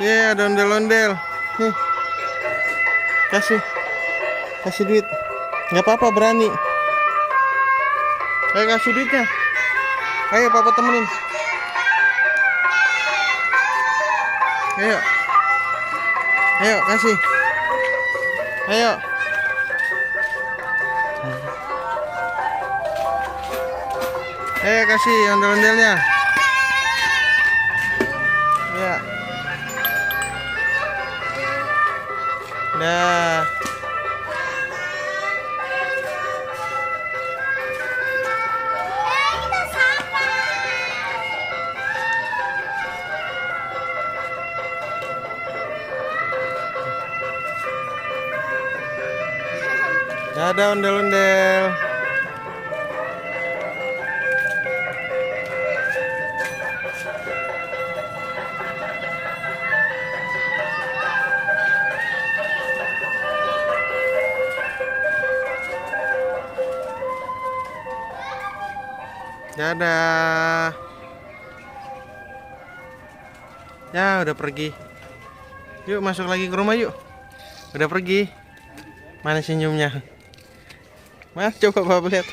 Ya, ada ondel-ondel. Nih, kasih. Kasih duit. Nggak apa-apa, berani. Ayo kasih duitnya. Ayo, papa temenin. Ayo. Ayo, kasih. Ayo. Ayo kasih ondel-ondelnya. Ya. Dah. Ada ondel-ondel. Dadah. Ya, udah pergi. Yuk masuk lagi ke rumah yuk. Udah pergi. Mana senyumnya? Mas, coba Bapak lihat.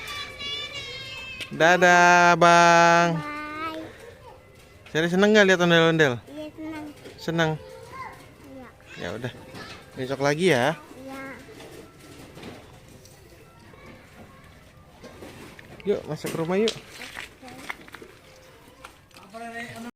Dadah, Bang. Jadi seneng nggak lihat ondel-ondel? Iya, senang. Seneng. Iya. Ya udah. Besok lagi ya. Iya. Yuk masuk ke rumah yuk.